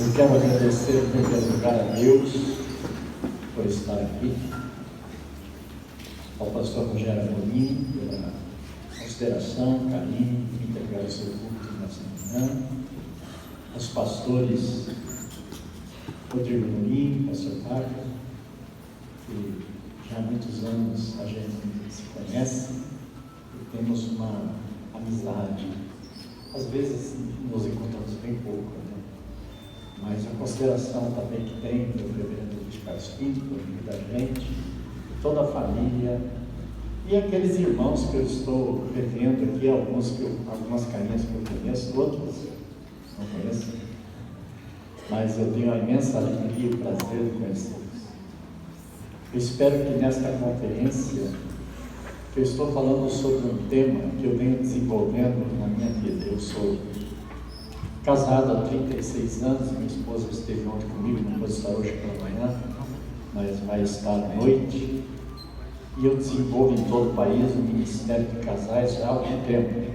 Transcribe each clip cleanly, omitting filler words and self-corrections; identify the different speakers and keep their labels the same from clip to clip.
Speaker 1: Eu quero agradecer em primeiro lugar a Deus por estar aqui, ao pastor Rogério Amorim pela consideração, carinho, por integrar o seu culto nessa manhã, aos pastores Rodrigo Amorim, pastor Paco, que já há muitos anos a gente se conhece e temos uma amizade. Às vezes nos encontramos bem pouco, né? Mas a consideração também que tem do reverendo Luiz Carlos Pinto, amigo da gente, toda a família e aqueles irmãos que eu estou revendo aqui, algumas carinhas que eu conheço, outros não conheço, mas eu tenho a imensa alegria e prazer de conhecê-los. Eu espero que nesta conferência, que eu estou falando sobre um tema que eu venho desenvolvendo na minha vida. Eu sou casado há 36 anos, minha esposa esteve ontem comigo, não pode estar hoje pela manhã, mas vai estar à noite. E eu desenvolvo em todo o país o Ministério de Casais já há algum tempo.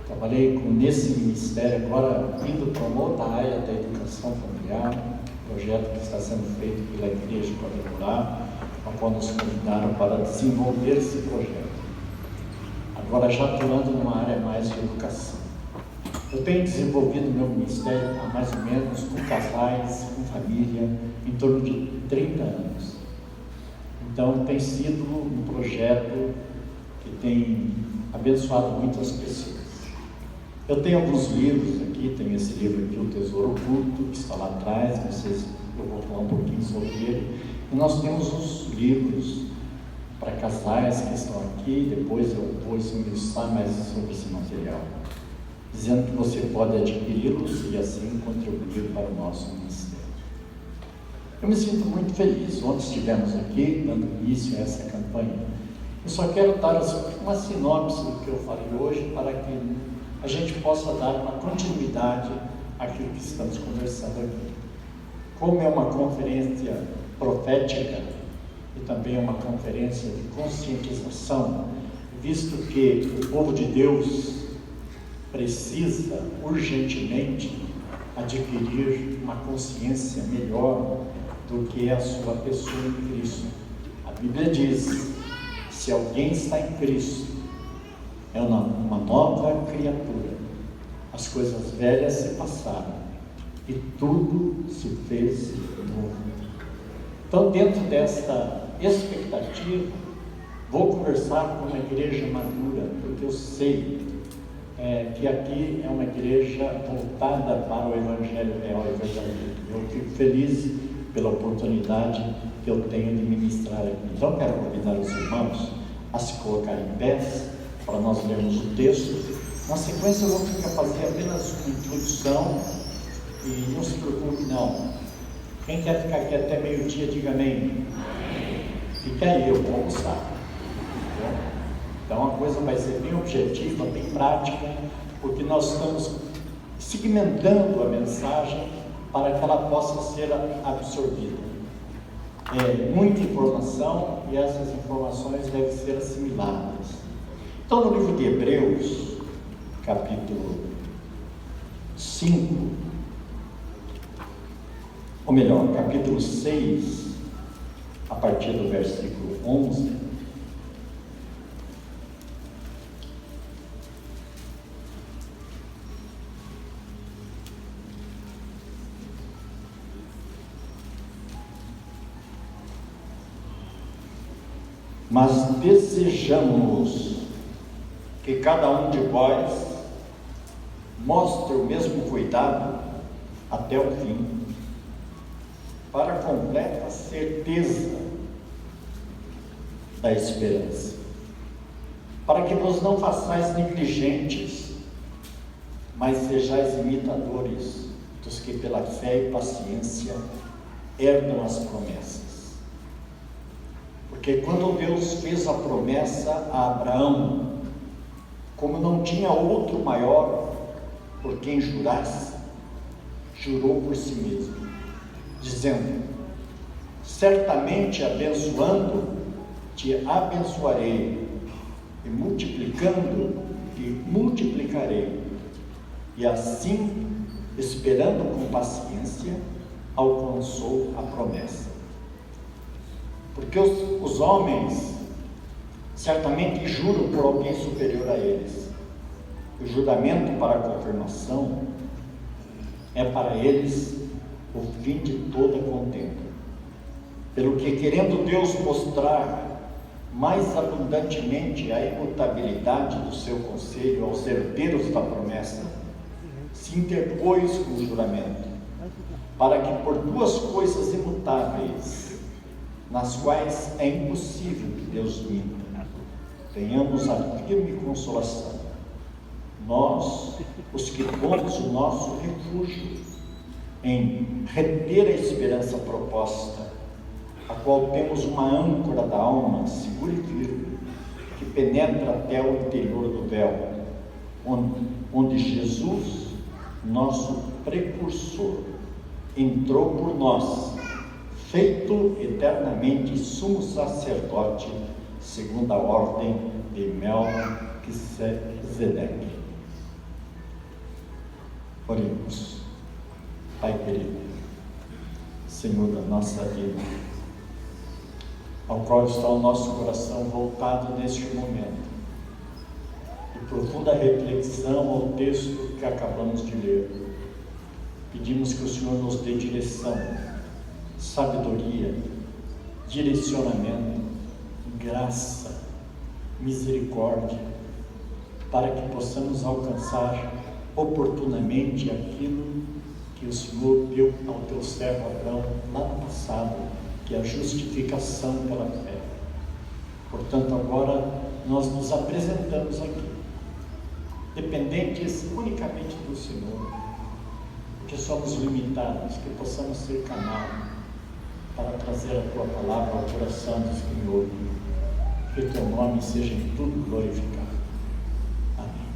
Speaker 1: Trabalhei nesse ministério, agora indo para uma outra área da educação familiar, projeto que está sendo feito pela Igreja Quadrangular, a qual nos convidaram para desenvolver esse projeto. Agora já atuando numa área mais de educação. Eu tenho desenvolvido meu ministério há mais ou menos com casais, com família, em torno de 30 anos. Então tem sido um projeto que tem abençoado muitas pessoas. Eu tenho alguns livros aqui, tenho esse livro aqui, O Tesouro Oculto, que está lá atrás, eu vou falar um pouquinho sobre ele. E nós temos os livros para casais que estão aqui, depois eu vou esmiuçar mais sobre esse material, dizendo que você pode adquiri-los e assim contribuir para o nosso ministério. Eu me sinto muito feliz. Ontem estivemos aqui, dando início a essa campanha. Eu só quero dar uma sinopse do que eu falei hoje, para que a gente possa dar uma continuidade àquilo que estamos conversando aqui. Como é uma conferência profética e também é uma conferência de conscientização, visto que o povo de Deus precisa urgentemente adquirir uma consciência melhor do que a sua pessoa em Cristo. A Bíblia diz: se alguém está em Cristo, é uma nova criatura. As coisas velhas se passaram e tudo se fez novo. Então, dentro desta expectativa, vou conversar com uma igreja madura, porque eu sei que aqui é uma igreja voltada para o Evangelho real e verdadeiro. Eu fico feliz pela oportunidade que eu tenho de ministrar aqui. Então, quero convidar os irmãos a se colocarem em pé, para nós lermos o texto. Na sequência, eu vou fazer apenas uma introdução e não se preocupe, não. Quem quer ficar aqui até meio-dia, diga amém. Fica aí, eu vou almoçar. Então a coisa vai ser bem objetiva, bem prática, porque nós estamos segmentando a mensagem para que ela possa ser absorvida. É muita informação e essas informações devem ser assimiladas. Então, no livro de Hebreus, capítulo 5, ou melhor, capítulo 6, a partir do versículo 11, mas desejamos que cada um de vós mostre o mesmo cuidado até o fim, para a completa certeza da esperança, para que vos não façais negligentes, mas sejais imitadores dos que pela fé e paciência herdam as promessas. Porque quando Deus fez a promessa a Abraão, como não tinha outro maior por quem jurasse, jurou por si mesmo, dizendo: certamente abençoando, te abençoarei, e multiplicando, te multiplicarei. E assim esperando com paciência, alcançou a promessa. Porque os homens certamente juram por alguém superior a eles. O juramento para a confirmação é para eles o fim de toda contenda. Pelo que, querendo Deus mostrar mais abundantemente a imutabilidade do seu conselho aos herdeiros da promessa, se interpôs com o juramento, para que por duas coisas imutáveis, nas quais é impossível que Deus minta, tenhamos a firme consolação, nós, os que pomos o nosso refúgio em reter a esperança proposta, a qual temos uma âncora da alma segura e firme, que penetra até o interior do véu, onde Jesus, nosso precursor, entrou por nós, feito eternamente sumo sacerdote, segundo a ordem de Melquisedeque. Oremos. Pai querido, Senhor da nossa vida, ao qual está o nosso coração voltado neste momento, de profunda reflexão ao texto que acabamos de ler, pedimos que o Senhor nos dê direção, sabedoria, direcionamento, graça, misericórdia, para que possamos alcançar oportunamente aquilo que o Senhor deu ao teu servo Abraão lá no passado, que é a justificação pela fé. Portanto, agora nós nos apresentamos aqui, dependentes unicamente do Senhor, que somos limitados, que possamos ser canal para trazer a tua palavra ao coração dos que me ouvem, que o teu nome seja em tudo glorificado. Amém.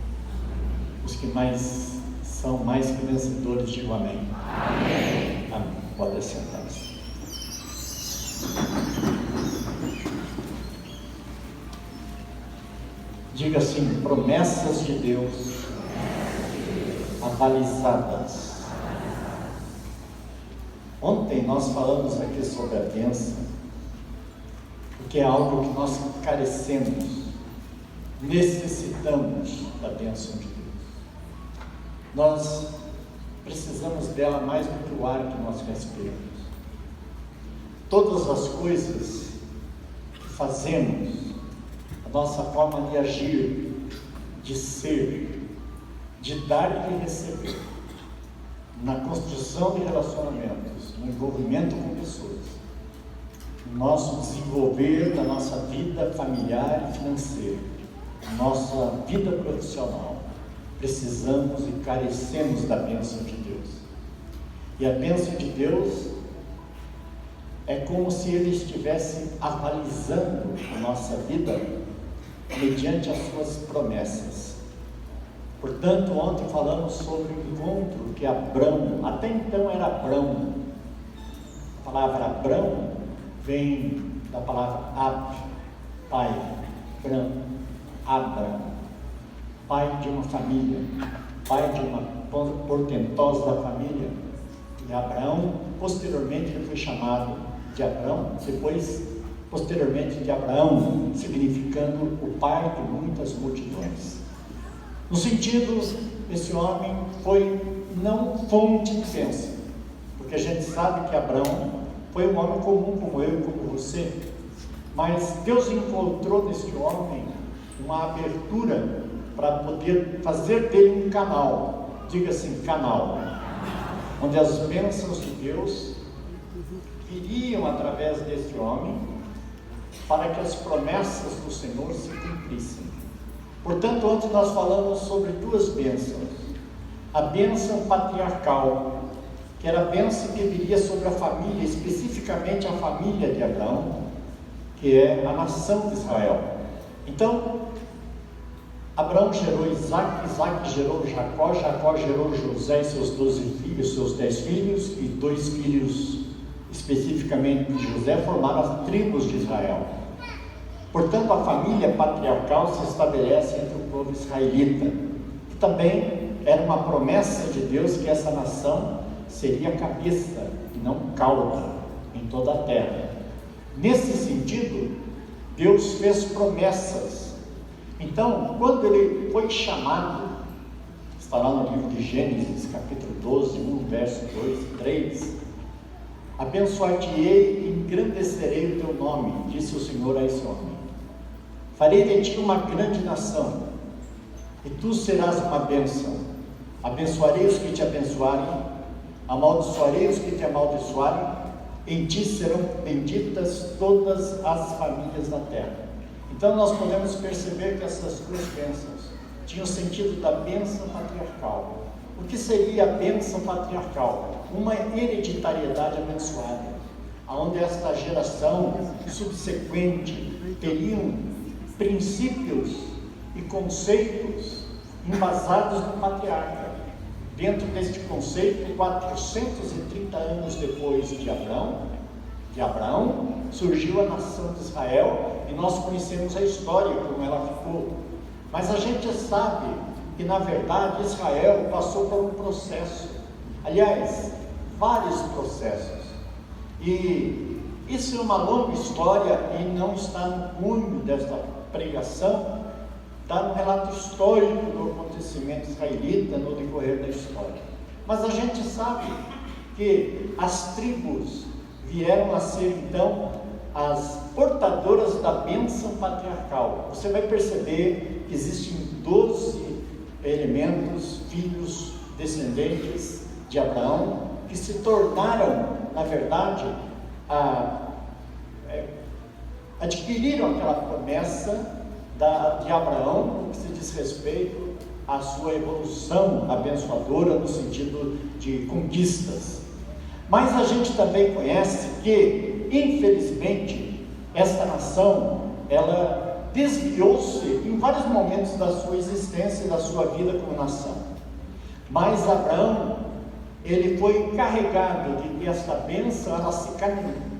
Speaker 1: Os que são mais que vencedores, digam amém. Amém. Amém. Pode sentar-se. Diga assim: promessas de Deus abalizadas. Ontem nós falamos aqui sobre a bênção, porque é algo que nós carecemos, necessitamos da bênção de Deus. Nós precisamos dela mais do que o ar que nós respiramos. Todas as coisas que fazemos, a nossa forma de agir, de ser, de dar e de receber, na construção de relacionamentos, no envolvimento com pessoas, no nosso desenvolver da nossa vida familiar e financeira, nossa vida profissional, precisamos e carecemos da bênção de Deus. E a bênção de Deus é como se Ele estivesse avalizando a nossa vida mediante as suas promessas. Portanto, ontem falamos sobre o encontro que Abrão, até então era Abrão. A palavra Abrão vem da palavra Ab, pai, Abram, pai de uma família, pai de uma portentosa família. E Abraão, posteriormente, ele foi chamado de Abrão, depois, posteriormente, de Abraão, significando o pai de muitas multidões. No sentido, esse homem foi não fonte de bênção, porque a gente sabe que Abraão foi um homem comum como eu e como você, mas Deus encontrou neste homem uma abertura para poder fazer dele um canal, diga assim, canal, onde as bênçãos de Deus viriam através deste homem, para que as promessas do Senhor se cumprissem. Portanto, ontem nós falamos sobre duas bênçãos. A bênção patriarcal, que era a bênção que viria sobre a família, especificamente a família de Abraão, que é a nação de Israel. Então, Abraão gerou Isaac, Isaac gerou Jacó, Jacó gerou José e seus 12 filhos, seus 10 filhos, e 2 filhos especificamente de José formaram as tribos de Israel. Portanto, a família patriarcal se estabelece entre o povo israelita, que também era uma promessa de Deus que essa nação seria cabeça e não cauda em toda a terra. Nesse sentido, Deus fez promessas. Então, quando ele foi chamado, está lá no livro de Gênesis, capítulo 12, 1, verso 2 e 3, abençoar-te-ei e engrandecerei o teu nome, disse o Senhor a esse homem. Farei de ti uma grande nação, e tu serás uma bênção. Abençoarei os que te abençoarem, amaldiçoarei os que te amaldiçoarem, em ti serão benditas todas as famílias da terra. Então nós podemos perceber que essas duas bênçãos tinham o sentido da bênção patriarcal. O que seria a bênção patriarcal? Uma hereditariedade abençoada, onde esta geração subsequente teriam princípios e conceitos embasados no patriarca. Dentro deste conceito, 430 anos depois de Abraão, surgiu a nação de Israel, e nós conhecemos a história, como ela ficou. Mas a gente sabe que, na verdade, Israel passou por um processo, aliás, vários processos, e isso é uma longa história e não está no cunho desta pregação, está no relato histórico do acontecimento israelita no decorrer da história. Mas a gente sabe que as tribos vieram a ser então as portadoras da bênção patriarcal. Você vai perceber que existem 12 elementos, filhos, descendentes de Abraão, que se tornaram, na verdade, adquiriram aquela promessa de Abraão, no que se diz respeito à sua evolução abençoadora no sentido de conquistas. Mas a gente também conhece que, infelizmente, esta nação, ela desviou-se em vários momentos da sua existência e da sua vida como nação. Mas Abraão, ele foi encarregado de que esta bênção ela se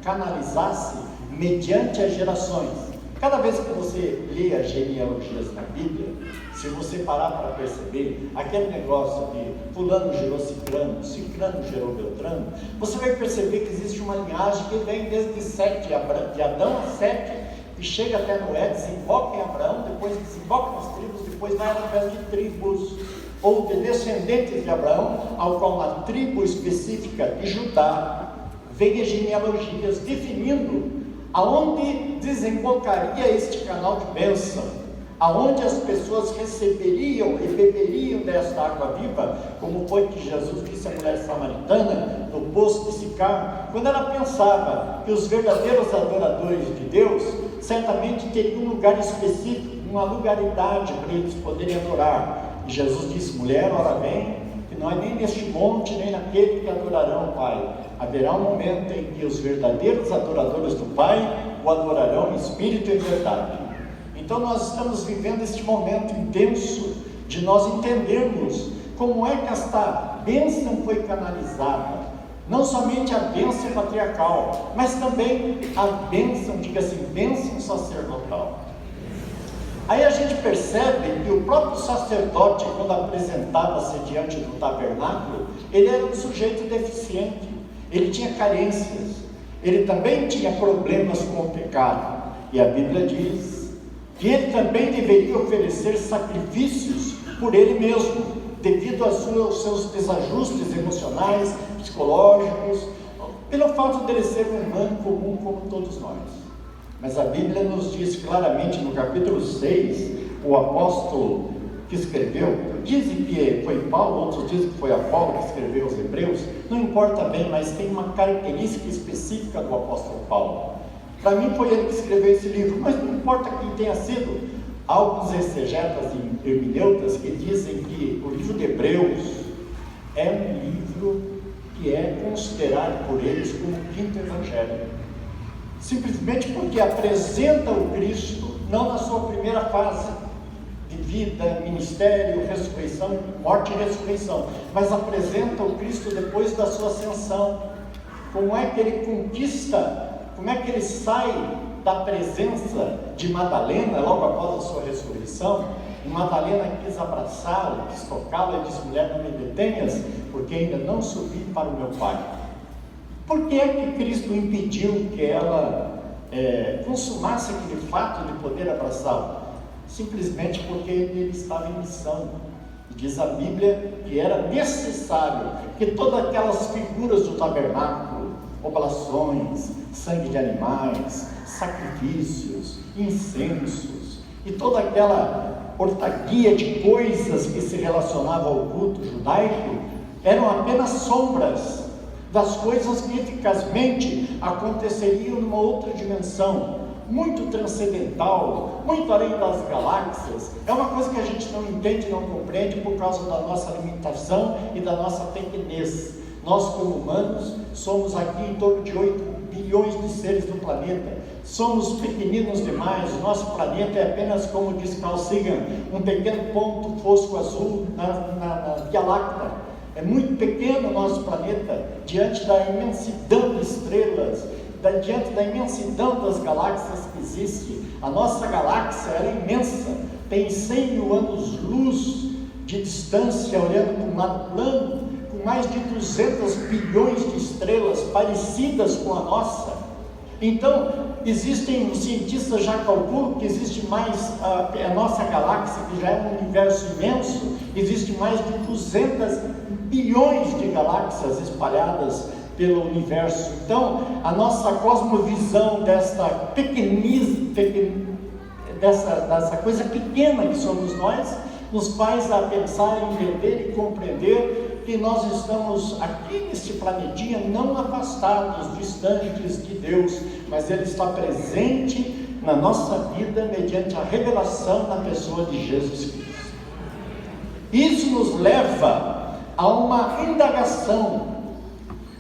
Speaker 1: canalizasse mediante as gerações. Cada vez que você lê as genealogias na Bíblia, se você parar para perceber aquele negócio de fulano gerou cicrano, cicrano gerou beltrano, você vai perceber que existe uma linhagem que vem desde Sete, de Adão a Sete, e chega até Noé, desemboca em Abraão, depois desemboca nas tribos, depois vai através de tribos, ou de descendentes de Abraão, ao qual na tribo específica de Judá, vem as genealogias definindo aonde desembocaria este canal de bênção, aonde as pessoas receberiam e beberiam desta água viva, como foi que Jesus disse à mulher samaritana no poço de Sicar, quando ela pensava que os verdadeiros adoradores de Deus certamente teriam um lugar específico, uma lugaridade para eles poderem adorar. E Jesus disse: mulher, ora vem, que não é nem neste monte, nem naquele que adorarão o Pai. Haverá um momento em que os verdadeiros adoradores do Pai o adorarão em espírito e em verdade. Então nós estamos vivendo este momento intenso de nós entendermos como é que esta bênção foi canalizada. Não somente a bênção patriarcal, mas também a bênção, diga-se, bênção sacerdotal. Aí a gente percebe que o próprio sacerdote, quando apresentava-se diante do tabernáculo, ele era um sujeito deficiente. Ele tinha carências, ele também tinha problemas com o pecado, e a Bíblia diz que ele também deveria oferecer sacrifícios por ele mesmo, devido aos seus desajustes emocionais, psicológicos, pelo fato de ele ser um humano comum como todos nós. Mas a Bíblia nos diz claramente no capítulo 6, o apóstolo que escreveu, dizem que foi Paulo, outros dizem que foi Apolo que escreveu os Hebreus, não importa bem, mas tem uma característica específica do apóstolo Paulo. Para mim foi ele que escreveu esse livro, mas não importa quem tenha sido. Há alguns exegetas e hermeneutas que dizem que o livro de Hebreus é um livro que é considerado por eles como o quinto evangelho, simplesmente porque apresenta o Cristo não na sua primeira fase de vida, ministério, ressurreição, morte e ressurreição, mas apresenta o Cristo depois da sua ascensão. Como é que ele conquista, como é que ele sai da presença de Madalena logo após a sua ressurreição E Madalena quis abraçá-lo, quis tocá-lo e disse: mulher, não me detenhas, porque ainda não subi para o meu Pai. Por que é que Cristo impediu que ela consumasse aquele fato de poder abraçá-lo? Simplesmente porque ele estava em missão. Diz a Bíblia que era necessário que todas aquelas figuras do tabernáculo, oblações, sangue de animais, sacrifícios, incensos e toda aquela ortaguia de coisas que se relacionavam ao culto judaico eram apenas sombras das coisas que eficazmente aconteceriam numa outra dimensão, muito transcendental, muito além das galáxias. É uma coisa que a gente não entende, não compreende por causa da nossa limitação e da nossa pequenez. Nós, como humanos, somos aqui em torno de 8 bilhões de seres no planeta. Somos pequeninos demais. O nosso planeta é apenas, como diz Carl Sagan, um pequeno ponto fosco azul na Via Láctea. É muito pequeno o nosso planeta diante da imensidão de estrelas, diante da imensidão das galáxias que existe. A nossa galáxia é imensa, tem 100 mil anos-luz de distância, olhando para um lado plano, com mais de 200 bilhões de estrelas parecidas com a nossa. Então, os cientistas já calculam que existe mais, a nossa galáxia, que já é um universo imenso, existe mais de 200 bilhões de galáxias espalhadas pelo universo. Então, a nossa cosmovisão dessa pequenice, dessa coisa pequena que somos nós, nos faz a pensar, entender e compreender que nós estamos aqui neste planetinha não afastados, distantes de Deus, mas Ele está presente na nossa vida mediante a revelação da pessoa de Jesus Cristo. Isso nos leva a uma indagação: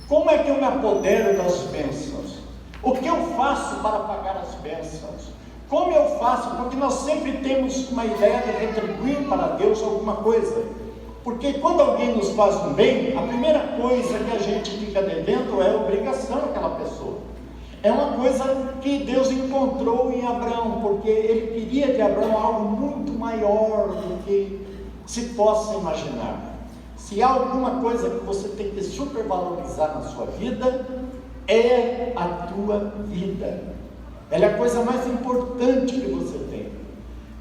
Speaker 1: como é que eu me apodero das bênçãos? O que eu faço para pagar as bênçãos? Como eu faço? Porque nós sempre temos uma ideia de retribuir para Deus alguma coisa. Porque quando alguém nos faz um bem, a primeira coisa que a gente fica devendo é obrigação àquela pessoa. É uma coisa que Deus encontrou em Abraão, porque Ele queria de Abraão algo muito maior do que se possa imaginar. Se há alguma coisa que você tem que supervalorizar na sua vida, é a tua vida. Ela é a coisa mais importante que você tem.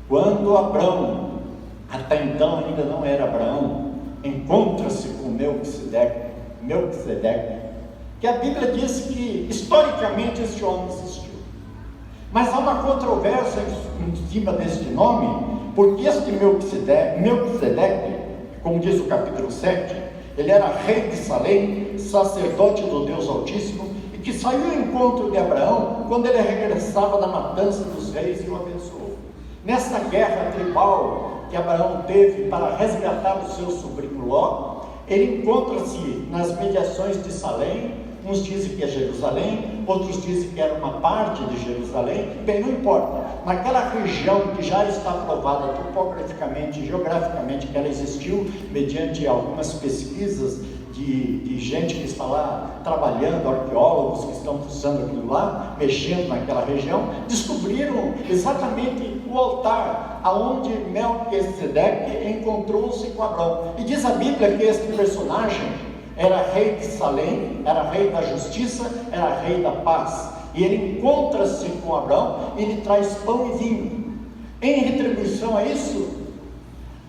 Speaker 1: Quando Abraão, até então ainda não era Abraão, encontra-se com Melquisedeque, que a Bíblia diz que historicamente este homem existiu. Mas há uma controvérsia em cima deste nome, porque este Melquisedeque, como diz o capítulo 7, ele era rei de Salém, sacerdote do Deus Altíssimo, e que saiu ao encontro de Abraão quando ele regressava da matança dos reis e o abençoou. Nessa guerra tribal que Abraão teve para resgatar o seu sobrinho Ló, ele encontra-se nas mediações de Salém. Uns dizem que é Jerusalém, outros dizem que era uma parte de Jerusalém. Bem, não importa. Naquela região que já está provada topograficamente e geograficamente que ela existiu, mediante algumas pesquisas de gente que está lá trabalhando, arqueólogos que estão usando aquilo lá, mexendo naquela região, descobriram exatamente o altar aonde Melquisedeque encontrou-se com Abraão. E diz a Bíblia que este personagem era rei de Salém, era rei da justiça, era rei da paz. E ele encontra-se com Abraão e lhe traz pão e vinho. Em retribuição a isso,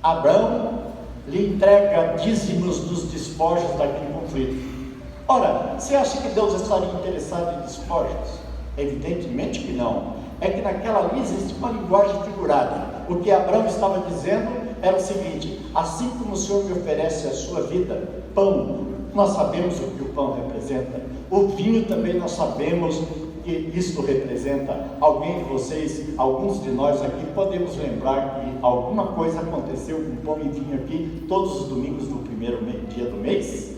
Speaker 1: Abraão lhe entrega dízimos dos despojos daquele conflito. Ora, você acha que Deus estaria interessado em despojos? Evidentemente que não. É que naquela ali existe uma linguagem figurada. O que Abraão estava dizendo era o seguinte: assim como o Senhor me oferece a sua vida, pão, nós sabemos o que o pão representa. O vinho também nós sabemos que isto representa. Alguém de vocês, alguns de nós aqui, podemos lembrar que alguma coisa aconteceu com pão e vinho aqui todos os domingos do primeiro dia do mês?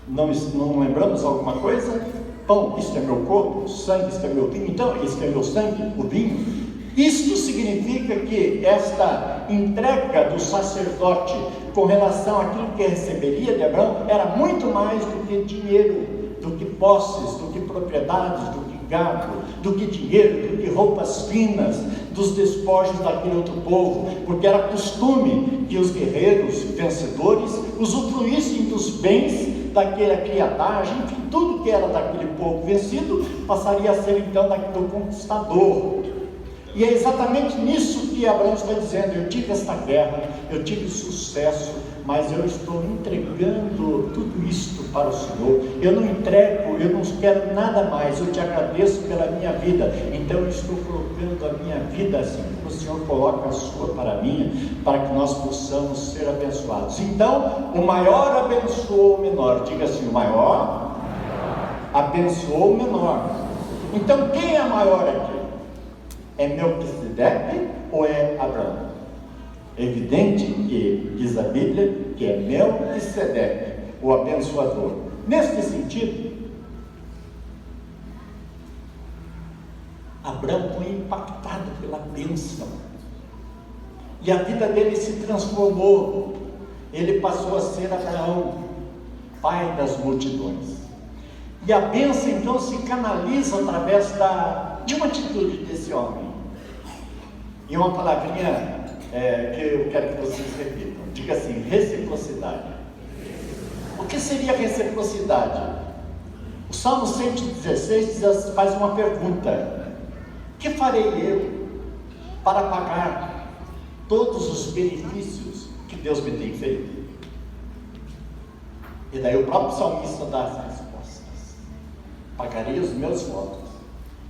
Speaker 1: Não lembramos alguma coisa? Pão, isto é meu corpo, sangue, isto é meu vinho. Então, isto é meu sangue, o vinho. Isto significa que esta entrega do sacerdote com relação àquilo que receberia de Abraão era muito mais do que dinheiro, do que posses, do que propriedades, do que gado, do que dinheiro, do que roupas finas. dos despojos daquele outro povo, porque era costume que os guerreiros vencedores usufruíssem dos bens daquela criadagem, enfim, tudo que era daquele povo vencido passaria a ser então do conquistador. E é exatamente nisso que Abraão está dizendo: eu tive esta guerra, eu tive sucesso, mas eu estou entregando tudo isto para o Senhor. Eu não entrego, eu não quero nada mais, eu te agradeço pela minha vida, então eu estou colocando a minha vida assim como o Senhor coloca a sua para mim, para que nós possamos ser abençoados. Então, o maior abençoou o menor. Diga assim: o maior abençoou o menor. Então, quem é maior aqui? É Melquisedeque ou é Abraão? É evidente que diz a Bíblia que é Melquisedeque, o abençoador. Neste sentido, Abraão foi impactado pela bênção, e a vida dele se transformou. Ele passou a ser Abraão, pai das multidões. E a bênção então se canaliza através de uma atitude desse homem. E uma palavrinha que eu quero que vocês repitam. Diga assim: reciprocidade. O que seria reciprocidade? O Salmo 116 faz uma pergunta: que farei eu para pagar todos os benefícios que Deus me tem feito? E daí o próprio salmista dá as respostas: pagarei os meus votos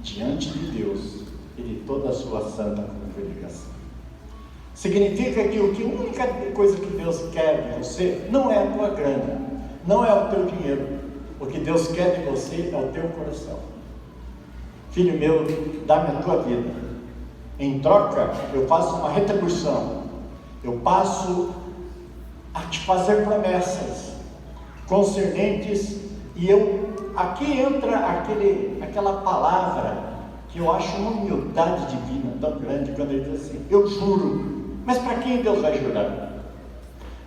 Speaker 1: diante de Deus e de toda a sua santa congregação. Significa que a única coisa que Deus quer de você não é a tua grana, não é o teu dinheiro. O que Deus quer de você é o teu coração. Filho meu, dá-me a tua vida. Em troca, eu faço uma retribuição. Eu passo a te fazer promessas concernentes. E aqui entra aquela palavra que eu acho uma humildade divina tão grande, quando ele diz assim: eu juro. Mas para quem Deus vai jurar?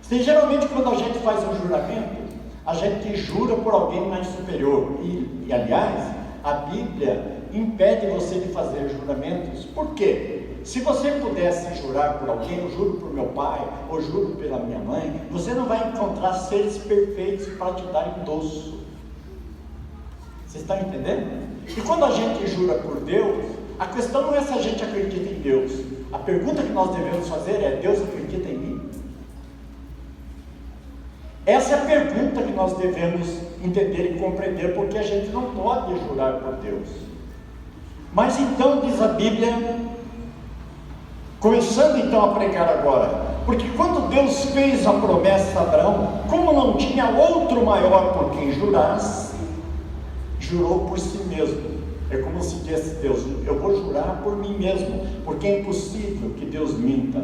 Speaker 1: Geralmente quando a gente faz um juramento, a gente jura por alguém mais superior. E aliás, a Bíblia impede você de fazer juramentos. Por quê? Se você pudesse jurar por alguém: eu juro por meu pai, ou juro pela minha mãe, você não vai encontrar seres perfeitos para te dar endosso. Vocês estão entendendo? E quando a gente jura por Deus, a questão não é se a gente acredita em Deus. A pergunta que nós devemos fazer é: Deus acredita em mim? Essa é a pergunta que nós devemos entender e compreender, porque a gente não pode jurar por Deus. Mas então diz a Bíblia, começando então a pregar agora, porque quando Deus fez a promessa a Abraão, como não tinha outro maior por quem jurasse, jurou por si mesmo. É como se disse Deus: eu vou jurar por mim mesmo, porque é impossível que Deus minta,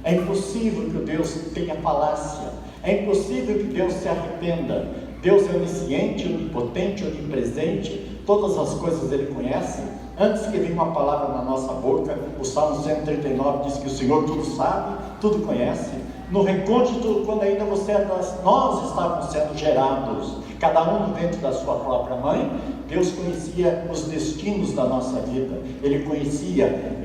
Speaker 1: é impossível que Deus tenha falácia, é impossível que Deus se arrependa. Deus é onisciente, onipotente, onipresente, todas as coisas Ele conhece. Antes que venha uma palavra na nossa boca, o Salmo 139 diz que o Senhor tudo sabe, tudo conhece. No recôndito, quando ainda nós estávamos sendo gerados, cada um dentro da sua própria mãe, Deus conhecia os destinos da nossa vida. Ele conhecia,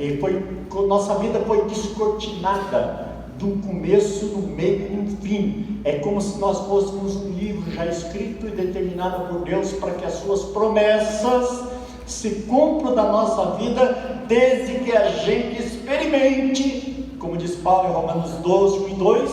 Speaker 1: nossa vida foi descortinada, de um começo, no meio e no fim. É como se nós fôssemos um livro já escrito e determinado por Deus para que as suas promessas se cumpram da nossa vida, desde que a gente experimente, como diz Paulo em Romanos 12, 1 e 2,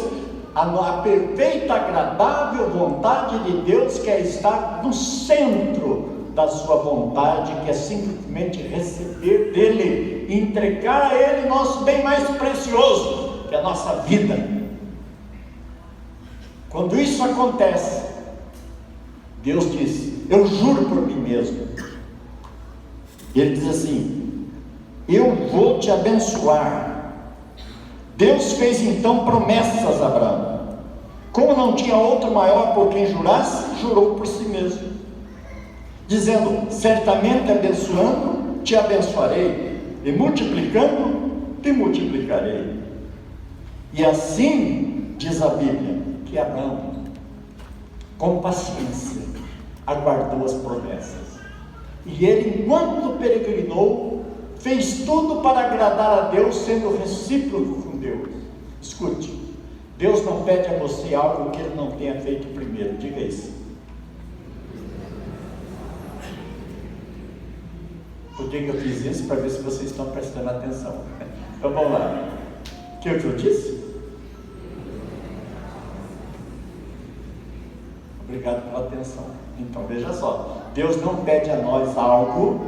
Speaker 1: a perfeita, agradável vontade de Deus, que é estar no centro da sua vontade, que é simplesmente receber dele, entregar a ele nosso bem mais precioso, que é a nossa vida. Quando isso acontece, Deus diz: eu juro por mim mesmo. E ele diz assim: eu vou te abençoar. Deus fez então promessas a Abraão. Como não tinha outro maior por quem jurasse, jurou por si mesmo, dizendo: certamente abençoando, te abençoarei, e multiplicando, te multiplicarei. E assim diz a Bíblia que Abraão, com paciência, aguardou as promessas. E ele, enquanto peregrinou, fez tudo para agradar a Deus, sendo recíproco com Deus. Escute, Deus não pede a você algo que Ele não tenha feito primeiro. Diga isso. Eu digo que eu fiz isso para ver se vocês estão prestando atenção. Então vamos lá. O que eu disse? Obrigado pela atenção. Então veja só, Deus não pede a nós algo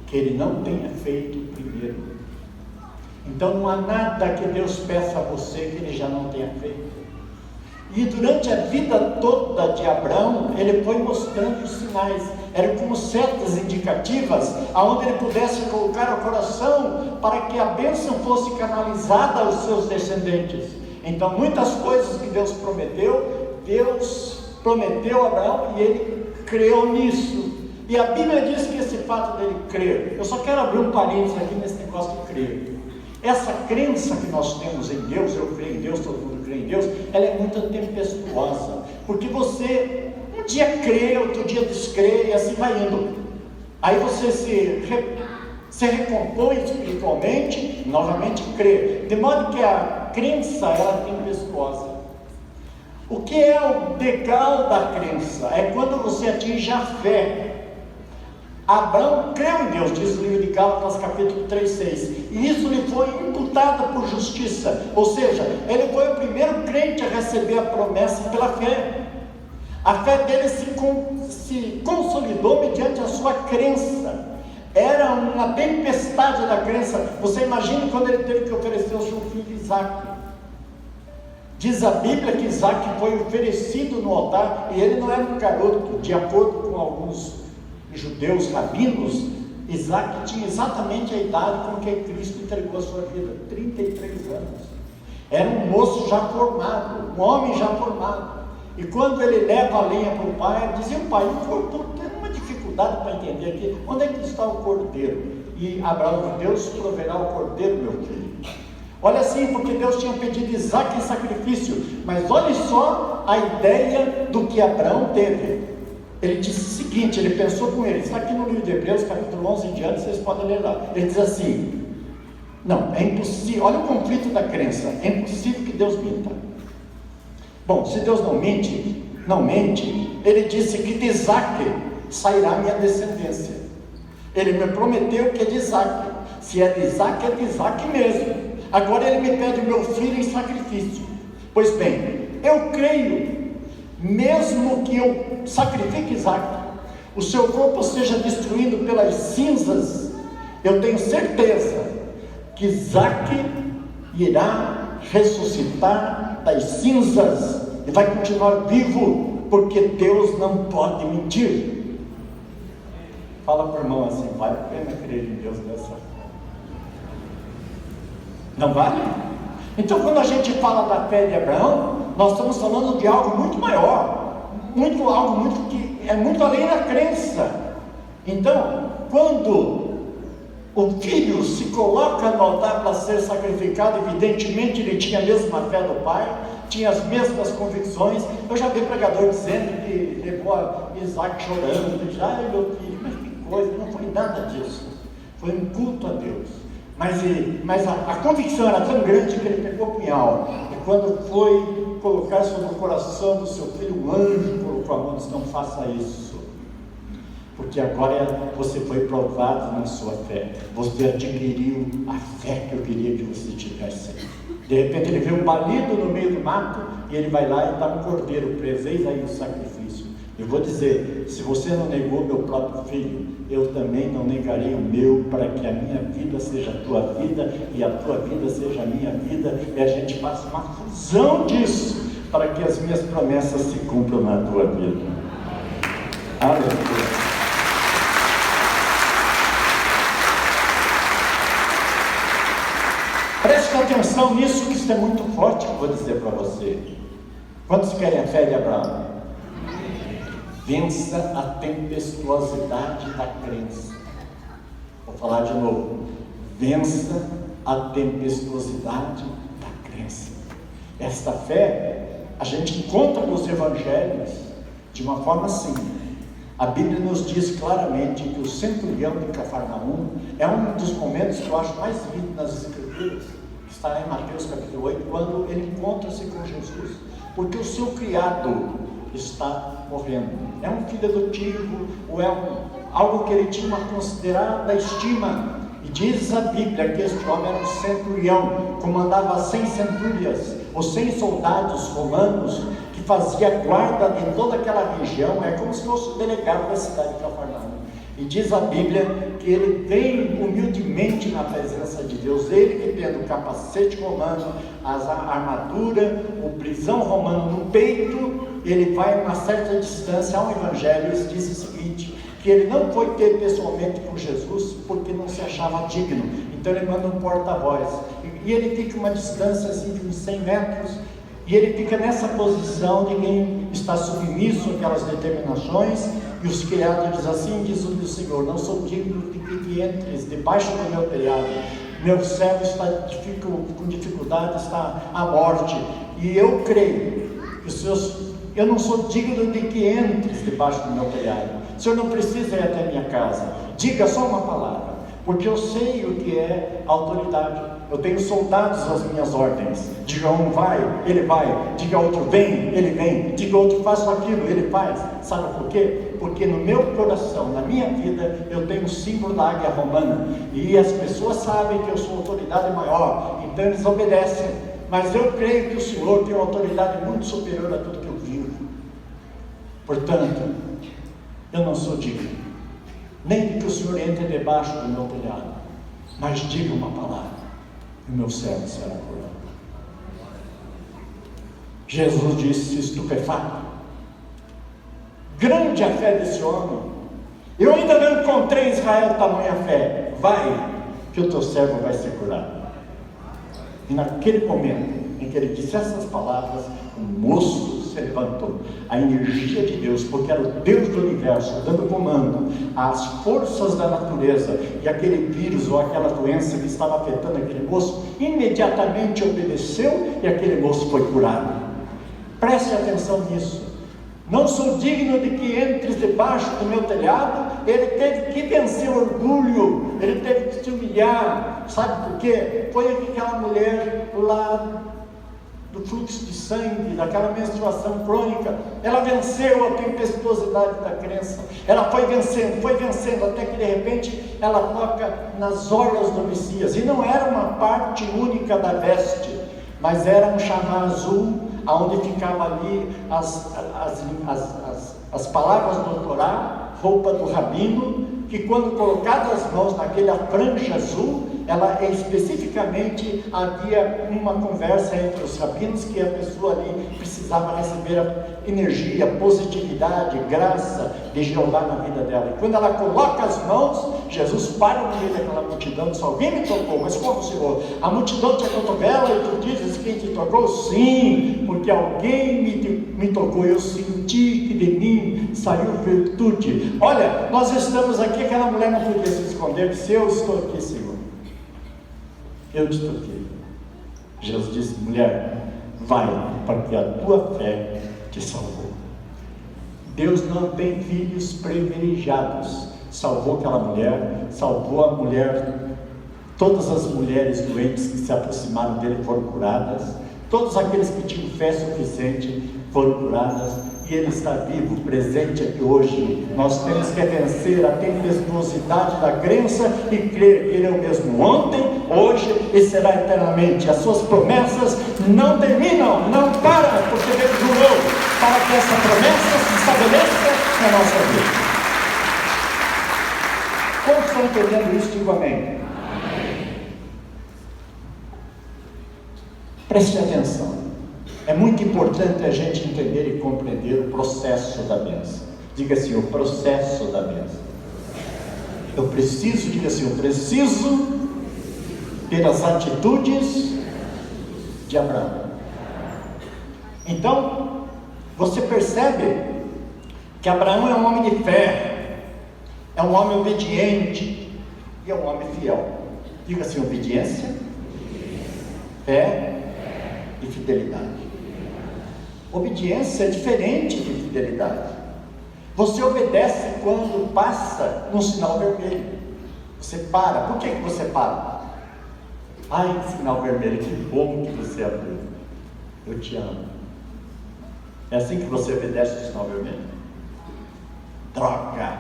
Speaker 1: que Ele não tenha feito primeiro. Então não há nada que Deus peça a você que Ele já não tenha feito. E durante a vida toda de Abraão, ele foi mostrando os sinais, eram como setas indicativas, aonde ele pudesse colocar o coração para que a bênção fosse canalizada aos seus descendentes. Então muitas coisas que Deus prometeu a Abraão e ele creu nisso. E a Bíblia diz que esse fato dele crer, eu só quero abrir um parênteses aqui nesse negócio de crer. Essa crença que nós temos em Deus, eu creio em Deus, todo mundo crê em Deus, ela é muito tempestuosa, porque você um dia crê, outro dia descrê e assim vai indo. Aí você se recompõe espiritualmente, novamente crê, de modo que a crença ela é tempestuosa. O que é o degrau da crença? É quando você atinge a fé. Abraão creu em Deus, diz o livro de Gálatas capítulo 3:6, e isso lhe foi imputado por justiça, ou seja, ele foi o primeiro crente a receber a promessa pela fé. A fé dele se consolidou mediante a sua crença. Era uma tempestade da crença. Você imagina quando ele teve que oferecer o seu filho Isaac. Diz a Bíblia que Isaac foi oferecido no altar, e ele não era um garoto. De acordo com alguns judeus rabinos, Isaac tinha exatamente a idade com que Cristo entregou a sua vida, 33 anos. Era um moço já formado, um homem já formado. E quando ele leva a lenha para o pai, dizia o pai, estou tendo uma dificuldade para entender aqui, onde é que está o cordeiro? E Abraão, Deus proverá o cordeiro, meu filho. Olha assim, porque Deus tinha pedido Isaac em sacrifício, mas olha só a ideia do que Abraão teve. Ele disse o seguinte, ele pensou com ele, está aqui no livro de Hebreus, capítulo 11 em diante, vocês podem ler lá. Ele diz assim, não, é impossível, olha o conflito da crença, é impossível que Deus minta. Bom, se Deus não mente, ele disse que de Isaac sairá minha descendência. Ele me prometeu que é de Isaac, se é de Isaac mesmo. Agora ele me pede o meu filho em sacrifício. Pois bem, eu creio, mesmo que eu sacrifique Isaac, o seu corpo seja destruído pelas cinzas, eu tenho certeza que Isaac irá ressuscitar das cinzas e vai continuar vivo, porque Deus não pode mentir. Fala para o irmão assim, vale a pena crer em Deus dessa forma. Não vale? Então quando a gente fala da fé de Abraão, nós estamos falando de algo muito maior, algo que é muito além da crença. Então, quando o filho se coloca no altar para ser sacrificado, evidentemente ele tinha a mesma fé do pai, tinha as mesmas convicções. Eu já vi pregador dizendo que levou a Isaac chorando, disse, ai meu filho, mas que coisa, não foi nada disso, foi um culto a Deus. Mas a convicção era tão grande que ele pegou o punhal, e quando foi colocar sobre o coração do seu filho, um anjo colocou a mão e disse, não faça isso, porque agora você foi provado na sua fé, você adquiriu a fé que eu queria que você tivesse. De repente ele vê um balido no meio do mato, e ele vai lá e dá um cordeiro preso, eis aí o sacrifício. Eu vou dizer, se você não negou meu próprio filho, eu também não negarei o meu, para que a minha vida seja a tua vida, e a tua vida seja a minha vida, e a gente faça uma fusão disso, para que as minhas promessas se cumpram na tua vida. Aleluia. Preste atenção nisso, que isso é muito forte, que eu vou dizer para você. Quantos querem a fé de Abraão? Vença a tempestuosidade da crença. Vou falar de novo. Vença a tempestuosidade da crença. Esta fé, a gente encontra nos evangelhos de uma forma assim. A Bíblia nos diz claramente que o centurião de Cafarnaum é um dos momentos que eu acho mais lindo nas Escrituras, que está em Mateus capítulo 8, quando ele encontra-se com Jesus, porque o seu criado está morrendo. É um filho adotivo, ou é algo que ele tinha uma considerada estima. E diz a Bíblia que este homem era um centurião, comandava 100 centúrias, ou 100 soldados romanos, que fazia guarda de toda aquela região. É como se fosse o delegado da cidade de Cafarnaum. E diz a Bíblia que ele vem humildemente na presença de Deus, ele que tendo o capacete romano, a armadura, o brisão romano no peito, ele vai a uma certa distância ao Evangelho e diz o seguinte, que ele não foi ter pessoalmente com Jesus porque não se achava digno. Então ele manda um porta-voz, e ele fica uma distância assim de uns 100 metros, e ele fica nessa posição de quem está submisso àquelas determinações. E os criados dizem assim, diz o Senhor, não sou digno de que entres debaixo do meu telhado, meu servo está com dificuldade, está à morte, e eu creio que eu não sou digno de que entres debaixo do meu telhado. O Senhor não precisa ir até minha casa, diga só uma palavra, porque eu sei o que é autoridade. Eu tenho soldados às minhas ordens. Diga um vai, ele vai. Diga outro vem, ele vem. Diga outro faça aquilo, ele faz. Sabe por quê? Porque no meu coração, na minha vida, eu tenho o símbolo da águia romana, e as pessoas sabem que eu sou autoridade maior, então eles obedecem. Mas eu creio que o Senhor tem uma autoridade muito superior a tudo que eu vivo. Portanto, eu não sou digno nem que o Senhor entre debaixo do meu telhado, mas diga uma palavra, e o meu servo será curado. Jesus disse, estupefato, grande a fé desse homem, eu ainda não encontrei em Israel tamanha fé. Vai, que o teu servo vai ser curado. E naquele momento em que ele disse essas palavras, o moço se levantou. A energia de Deus, porque era o Deus do universo dando comando às forças da natureza, e aquele vírus ou aquela doença que estava afetando aquele moço imediatamente obedeceu, e aquele moço foi curado. Preste atenção nisso. Não sou digno de que entres debaixo do meu telhado. Ele teve que vencer o orgulho, ele teve que se humilhar. Sabe por quê? Foi aquela mulher lá do fluxo de sangue, daquela menstruação crônica. Ela venceu a tempestuosidade da crença. Ela foi vencendo, até que de repente ela toca nas orlas do Messias. E não era uma parte única da veste, mas era um chamar azul, aonde ficava ali as palavras do Torá, roupa do rabino, que quando colocadas as mãos naquela franja azul, ela especificamente havia uma conversa entre os rabinos, que a pessoa ali precisava receber a energia, positividade, graça de Jeová na vida dela. E quando ela coloca as mãos, Jesus para no meio daquela multidão e diz, alguém me tocou, mas como, Senhor? A multidão te acotovela e tu dizes, quem te tocou? Sim, porque alguém me tocou, eu senti que de mim saiu virtude. Olha, nós estamos aqui, aquela mulher não podia se esconder, disse, eu estou aqui, Senhor, eu te toquei. Jesus disse, mulher, vai, porque a tua fé te salvou. Deus não tem filhos privilegiados. Salvou aquela mulher, salvou a mulher. Todas as mulheres doentes que se aproximaram dele foram curadas. Todos aqueles que tinham fé suficiente foram curadas. E Ele está vivo, presente aqui hoje. Nós temos que vencer a tempestuosidade da crença e crer que Ele é o mesmo ontem, hoje e será eternamente. As suas promessas não terminam, não param, porque Ele jurou para que essa promessa se estabeleça na nossa vida. Quantos estão entendendo isso? Digo amém. Preste atenção. É muito importante a gente entender e compreender o processo da bênção. Diga assim, o processo da bênção. Eu preciso ter as atitudes de Abraão. Então, você percebe que Abraão é um homem de fé, é um homem obediente e é um homem fiel. Diga assim, obediência, fé e fidelidade. Obediência é diferente de fidelidade. Você obedece quando passa num sinal vermelho. Você para. Por que você para? Ai, sinal vermelho, que bom que você abriu. Eu te amo. É assim que você obedece o sinal vermelho? Droga,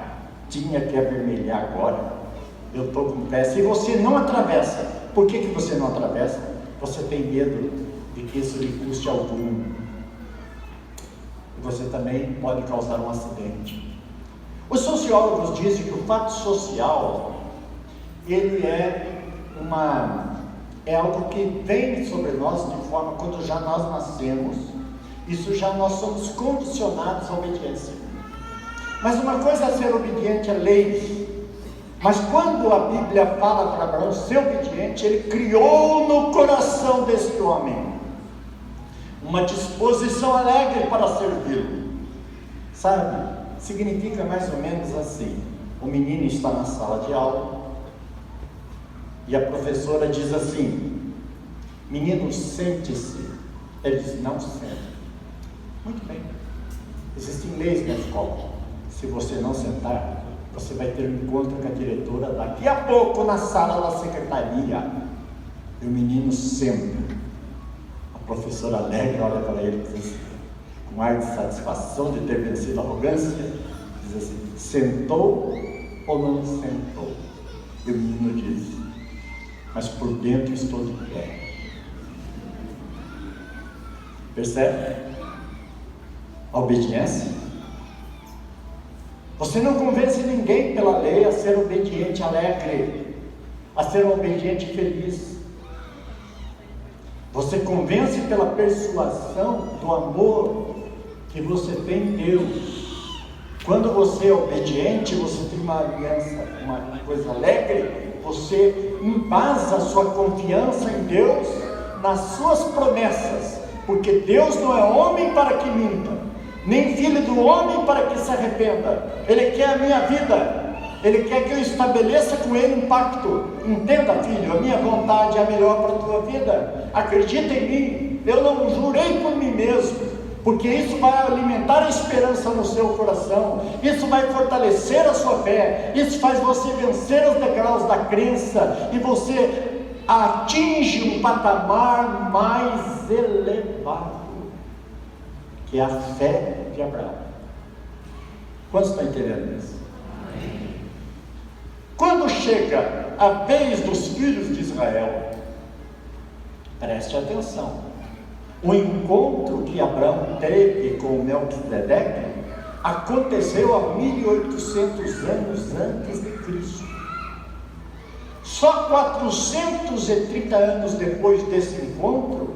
Speaker 1: tinha que avermelhar agora. Eu estou com pressa. E você não atravessa. Por que você não atravessa? Você tem medo de que isso lhe custe algum. E você também pode causar um acidente. Os sociólogos dizem que o fato social, ele é algo que vem sobre nós de forma, quando já nós nascemos, isso já nós somos condicionados à obediência. Mas uma coisa é ser obediente à lei. Mas quando a Bíblia fala para Abraão ser obediente, ele criou no coração desse homem uma disposição alegre para servi-lo. Sabe? Significa mais ou menos assim: o menino está na sala de aula e a professora diz assim: menino, sente-se. Ele diz: não senta. Muito bem. Existem leis na escola. Se você não sentar, você vai ter um encontro com a diretora daqui a pouco na sala da secretaria. E o menino senta. A professora alegre olha para ele e diz assim, com ar de satisfação de ter vencido a arrogância, diz assim: sentou ou não sentou? E o menino diz: mas por dentro estou de pé. Percebe? A obediência. Você não convence ninguém pela lei a ser obediente alegre, a ser um obediente feliz. Você convence pela persuasão do amor que você tem em Deus. Quando você é obediente, você tem uma aliança, uma coisa alegre, você embasa a sua confiança em Deus nas suas promessas, porque Deus não é homem para que minta, nem filho do homem para que se arrependa. Ele quer a minha vida, Ele quer que eu estabeleça com Ele um pacto. Entenda, filho, a minha vontade é a melhor para a tua vida. Acredita em mim, eu não jurei por mim mesmo, porque isso vai alimentar a esperança no seu coração, isso vai fortalecer a sua fé, isso faz você vencer os degraus da crença, e você atinge um patamar mais elevado, que é a fé de Abraão. Quantos estão entendendo isso? Quando chega a vez dos filhos de Israel, preste atenção, o encontro que Abraão teve com Melquisedeque aconteceu há 1800 anos antes de Cristo. Só 430 anos depois desse encontro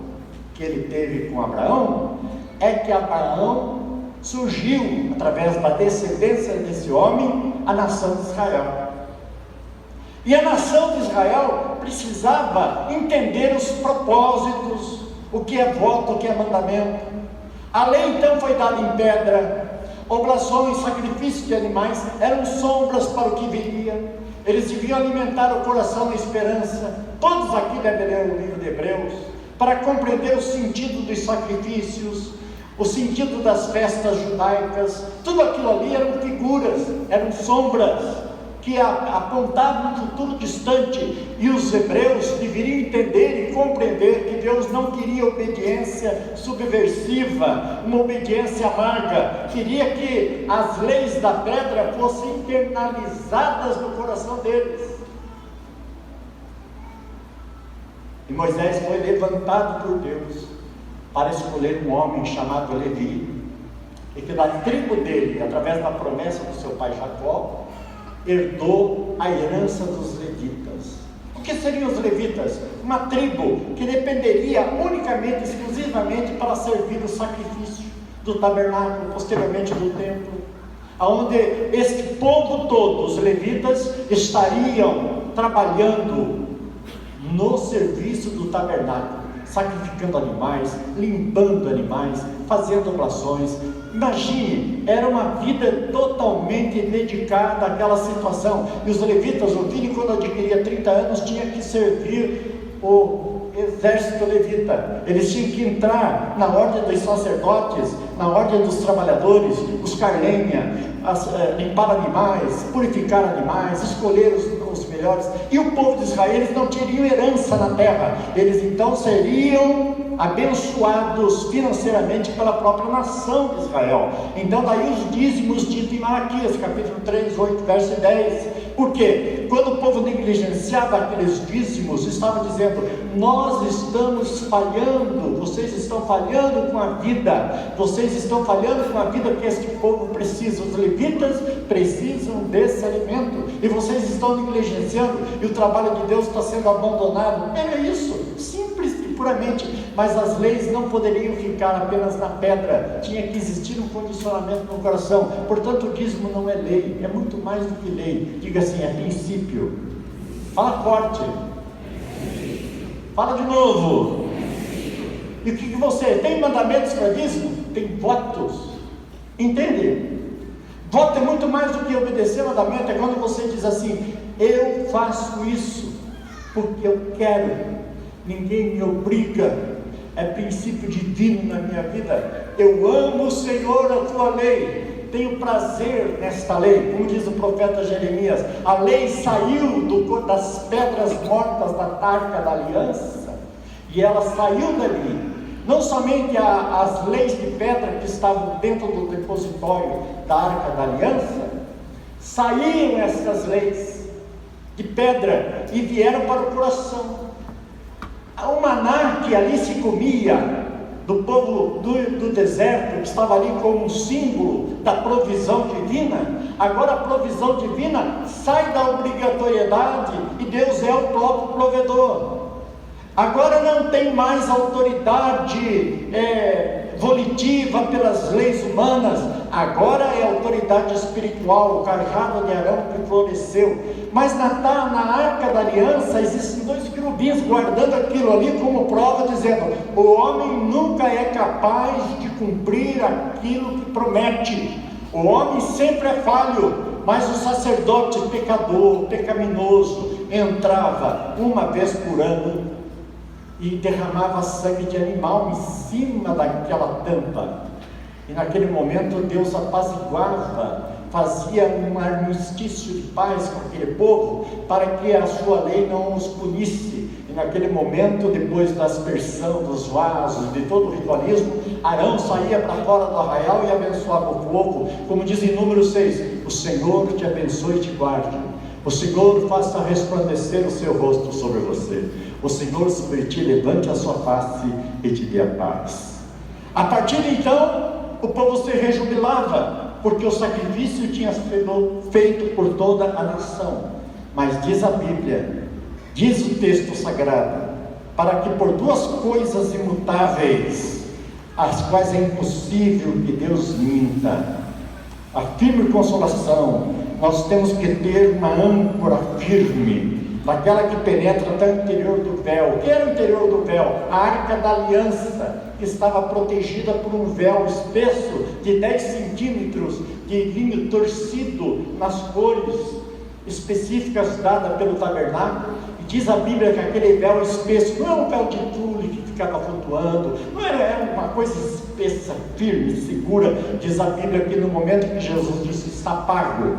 Speaker 1: que ele teve com Abraão, é que Abraão surgiu, através da descendência desse homem, a nação de Israel. E a nação de Israel precisava entender os propósitos, o que é voto, o que é mandamento. A lei então foi dada em pedra. Oblações, sacrifícios de animais eram sombras para o que viria. Eles deviam alimentar o coração na esperança. Todos aqui devem ler o livro de Hebreus para compreender o sentido dos sacrifícios, o sentido das festas judaicas. Tudo aquilo ali eram figuras, eram sombras que apontavam um futuro distante, e os hebreus deveriam entender e compreender que Deus não queria obediência subversiva, uma obediência amarga. Queria que as leis da pedra fossem internalizadas no coração deles. E Moisés foi levantado por Deus para escolher um homem chamado Levi, e que da tribo dele, através da promessa do seu pai Jacó, herdou a herança dos levitas. O que seriam os levitas? Uma tribo que dependeria unicamente, exclusivamente para servir o sacrifício do tabernáculo, posteriormente do templo, onde este povo todo, os levitas, estariam trabalhando no serviço do tabernáculo, sacrificando animais, limpando animais, fazendo oblações. Imagine, era uma vida totalmente dedicada àquela situação. E os levitas, o filho, quando adquiria 30 anos, tinha que servir o exército levita. Eles tinham que entrar na ordem dos sacerdotes, na ordem dos trabalhadores, buscar lenha, limpar animais, purificar animais, escolher os melhores. E o povo de Israel, eles não teriam herança na terra. Eles então seriam abençoados financeiramente pela própria nação de Israel. Então daí os dízimos de Malaquias, capítulo 3, 8, verso 10. Por quê? Quando o povo negligenciava aqueles dízimos, estava dizendo: nós estamos falhando, vocês estão falhando com a vida, vocês estão falhando com a vida que este povo precisa. Os levitas precisam desse alimento, e vocês estão negligenciando, e o trabalho de Deus está sendo abandonado. Era isso, simples e puramente. Mas as leis não poderiam ficar apenas na pedra, tinha que existir um condicionamento no coração. Portanto, o dízimo não é lei, é muito mais do que lei. Diga assim: é princípio. Fala forte. Fala de novo. E o que você tem? Mandamentos para dízimo? Tem votos. Entende? Voto é muito mais do que obedecer mandamento. É quando você diz assim: eu faço isso porque eu quero, ninguém me obriga. É princípio divino na minha vida. Eu amo, Senhor, a tua lei, tenho prazer nesta lei. Como diz o profeta Jeremias, a lei saiu das pedras mortas da arca da aliança, e ela saiu dali. Não somente as leis de pedra que estavam dentro do depositório da arca da aliança, saíram essas leis de pedra e vieram para o coração. O maná que ali se comia do povo do deserto, que estava ali como um símbolo da provisão divina, agora a provisão divina sai da obrigatoriedade e Deus é o próprio provedor. Agora não tem mais autoridade volitiva pelas leis humanas, agora é autoridade espiritual, o cajado de Arão que floresceu. Mas na arca da aliança existem 2 querubins guardando aquilo ali como prova, dizendo: o homem nunca é capaz de cumprir aquilo que promete, o homem sempre é falho. Mas o sacerdote pecador, pecaminoso, entrava uma vez por ano e derramava sangue de animal em cima daquela tampa, e naquele momento Deus apaziguava, fazia um armistício de paz com aquele povo, para que a sua lei não os punisse. E naquele momento, depois da aspersão dos vasos, de todo o ritualismo, Arão saía para fora do arraial e abençoava o povo, como diz em Número 6: o Senhor te abençoe e te guarde, o Senhor faça resplandecer o seu rosto sobre você, o Senhor sobre ti levante a sua face e te dê a paz. A partir de então, o povo se rejubilava, porque o sacrifício tinha sido feito por toda a nação. Mas diz a Bíblia, diz o texto sagrado, para que por 2 coisas imutáveis, as quais é impossível que Deus minta, a firme consolação, nós temos que ter uma âncora firme, daquela que penetra até o interior do véu. O que era o interior do véu? A arca da aliança, que estava protegida por um véu espesso de 10 centímetros de linho torcido nas cores específicas dadas pelo tabernáculo. E diz a Bíblia que aquele véu espesso não é um véu de tule que ficava flutuando, não era uma coisa espessa, firme, segura. Diz a Bíblia que no momento que Jesus disse: está pago,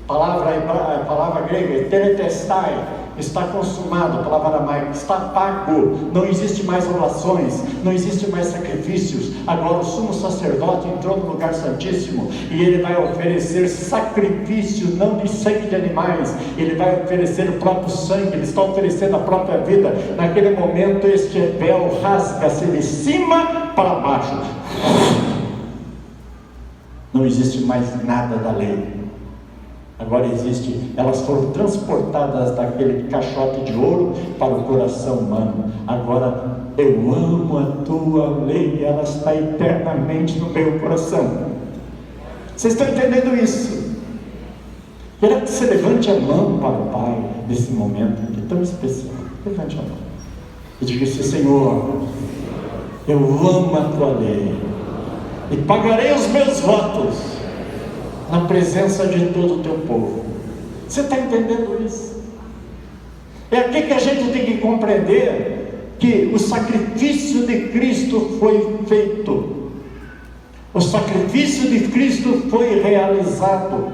Speaker 1: palavra grega, teletestai, está consumado, a palavra aramaica, está pago, não existe mais oblações, não existe mais sacrifícios. Agora o sumo sacerdote entrou no lugar santíssimo e ele vai oferecer sacrifício, não de sangue de animais, ele vai oferecer o próprio sangue, ele está oferecendo a própria vida. Naquele momento este véu rasga-se de cima para baixo, não existe mais nada da lei. Agora existe, elas foram transportadas daquele caixote de ouro para o coração humano. Agora, eu amo a tua lei, ela está eternamente no meu coração. Vocês estão entendendo isso? Quero que você levante a mão para o Pai nesse momento que é tão especial. Levante a mão e diga assim: Senhor, eu amo a tua lei e pagarei os meus votos na presença de todo o teu povo. Você está entendendo isso? É aqui que a gente tem que compreender que o sacrifício de Cristo foi feito, o sacrifício de Cristo foi realizado.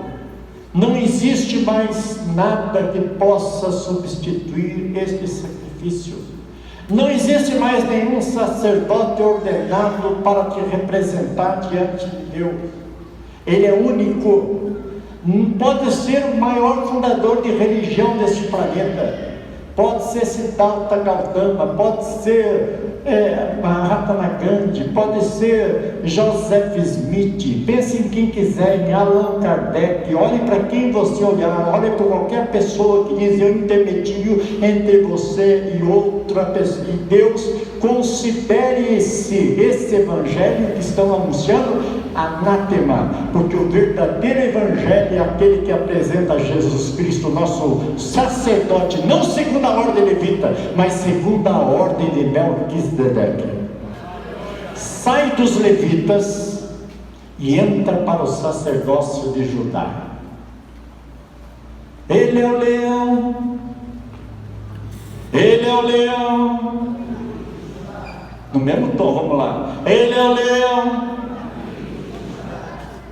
Speaker 1: Não existe mais nada que possa substituir este sacrifício. Não existe mais nenhum sacerdote ordenado para te representar diante de Deus. Ele é único. Pode ser o maior fundador de religião deste planeta, pode ser Siddhartha Gautama, pode ser Mahatma Gandhi, pode ser Joseph Smith, pense em quem quiser, em Allan Kardec, olhe para quem você olhar, olhe para qualquer pessoa que diz: eu intermedio entre você e outra pessoa, e Deus, considere esse evangelho que estão anunciando anátema, porque o verdadeiro evangelho é aquele que apresenta Jesus Cristo, nosso sacerdote, não segundo a ordem levita, mas segundo a ordem de Melquisedeque. Sai dos levitas e entra para o sacerdócio de Judá. Ele é o leão, ele é o leão, no mesmo tom, vamos lá. Ele é o leão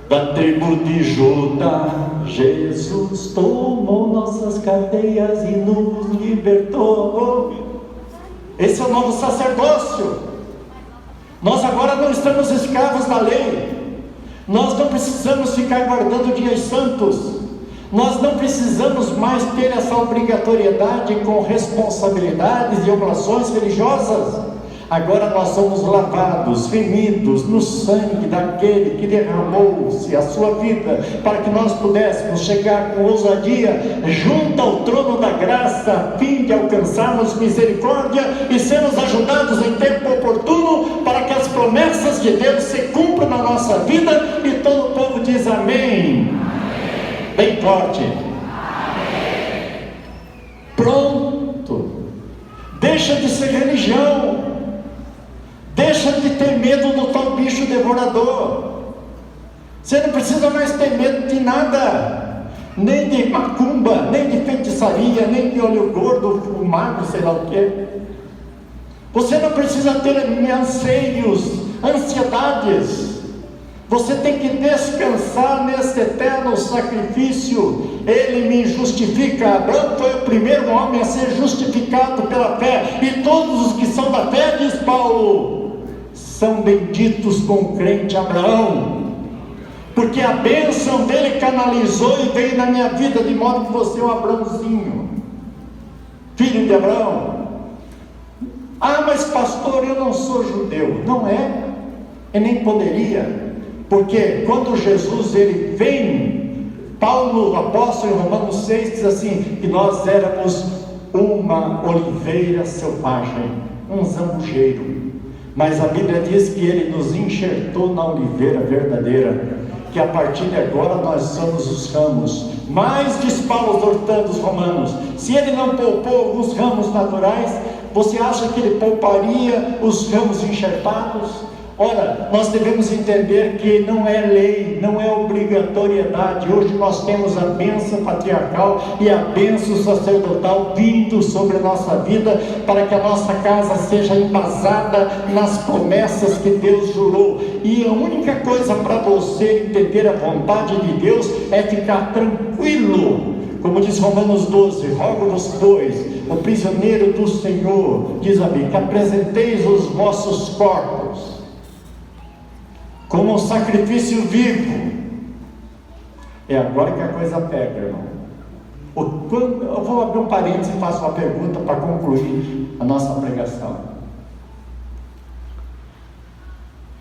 Speaker 1: da tribo de Judá. Jesus tomou nossas cadeias e nos libertou. Esse é o novo sacerdócio. Nós agora não estamos escravos da lei. Nós não precisamos ficar guardando dias santos. Nós não precisamos mais ter essa obrigatoriedade com responsabilidades e oblações religiosas. Agora nós somos lavados, remidos no sangue daquele que derramou-se a sua vida, para que nós pudéssemos chegar com ousadia junto ao trono da graça, a fim de alcançarmos misericórdia e sermos ajudados em tempo oportuno, para que as promessas de Deus se cumpram na nossa vida. E todo o povo diz amém, amém. Bem forte, amém. Pronto, deixa de ser religião. Deixa de ter medo do tal bicho devorador. Você não precisa mais ter medo de nada, nem de macumba, nem de feitiçaria, nem de olho gordo, fumado, sei lá o que. Você não precisa ter anseios, ansiedades. Você tem que descansar nesse eterno sacrifício. Ele me justifica. Abraão foi o primeiro homem a ser justificado pela fé, e todos os que são da fé, diz Paulo, são benditos com o crente Abraão, porque a bênção dele canalizou e veio na minha vida, de modo que você é um Abraãozinho, filho de Abraão. Ah, mas pastor, eu não sou judeu. Não é, e nem poderia, porque quando Jesus ele vem, Paulo, apóstolo, em Romanos 6, diz assim, que nós éramos uma oliveira selvagem, um zambujeiro, mas a Bíblia diz que ele nos enxertou na oliveira verdadeira, que a partir de agora nós somos os ramos. Mas, diz Paulo exortando os romanos, se ele não poupou os ramos naturais, você acha que ele pouparia os ramos enxertados? Ora, nós devemos entender que não é lei, não é obrigatoriedade. Hoje nós temos a bênção patriarcal e a bênção sacerdotal vindo sobre a nossa vida, para que a nossa casa seja embasada nas promessas que Deus jurou. E a única coisa para você entender a vontade de Deus é ficar tranquilo. Como diz Romanos 12, rogo-vos, pois, o prisioneiro do Senhor, diz a Bíblia, que apresenteis os vossos corpos como um sacrifício vivo. É agora que a coisa pega, irmão. Eu vou abrir um parênteses e faço uma pergunta para concluir a nossa pregação.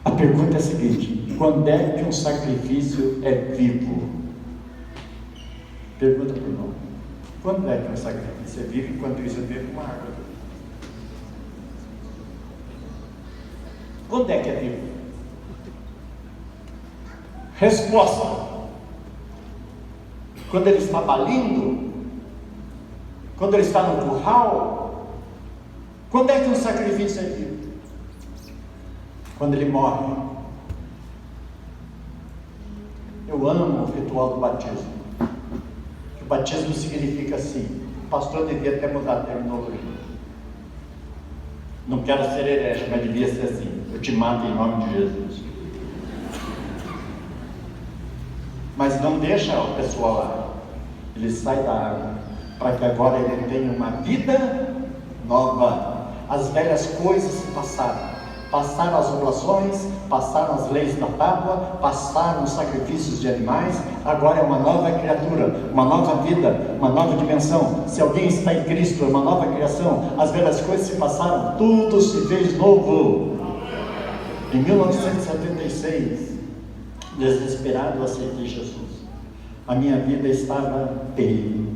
Speaker 1: A pergunta é a seguinte: quando é que um sacrifício é vivo? Pergunta para o irmão: quando é que um sacrifício é vivo? Enquanto isso eu bebo uma água. Quando é que é vivo? Resposta: quando ele está balindo, quando ele está no curral. Quando é que um sacrifício é vivo? Quando ele morre. Eu amo o ritual do batismo. O batismo significa assim, o pastor devia até mudar a terminologia. Não quero ser herege, mas devia ser assim. Eu te mato em nome de Jesus. Mas não deixa o pessoal lá. Ele sai da água, para que agora ele tenha uma vida nova. As velhas coisas se passaram. Passaram as oblações, passaram as leis da tábua, passaram os sacrifícios de animais, agora é uma nova criatura, uma nova vida, uma nova dimensão. Se alguém está em Cristo, é uma nova criação. As velhas coisas se passaram, tudo se fez novo. Em 1976, desesperado, eu aceitei Jesus. A minha vida estava terrível.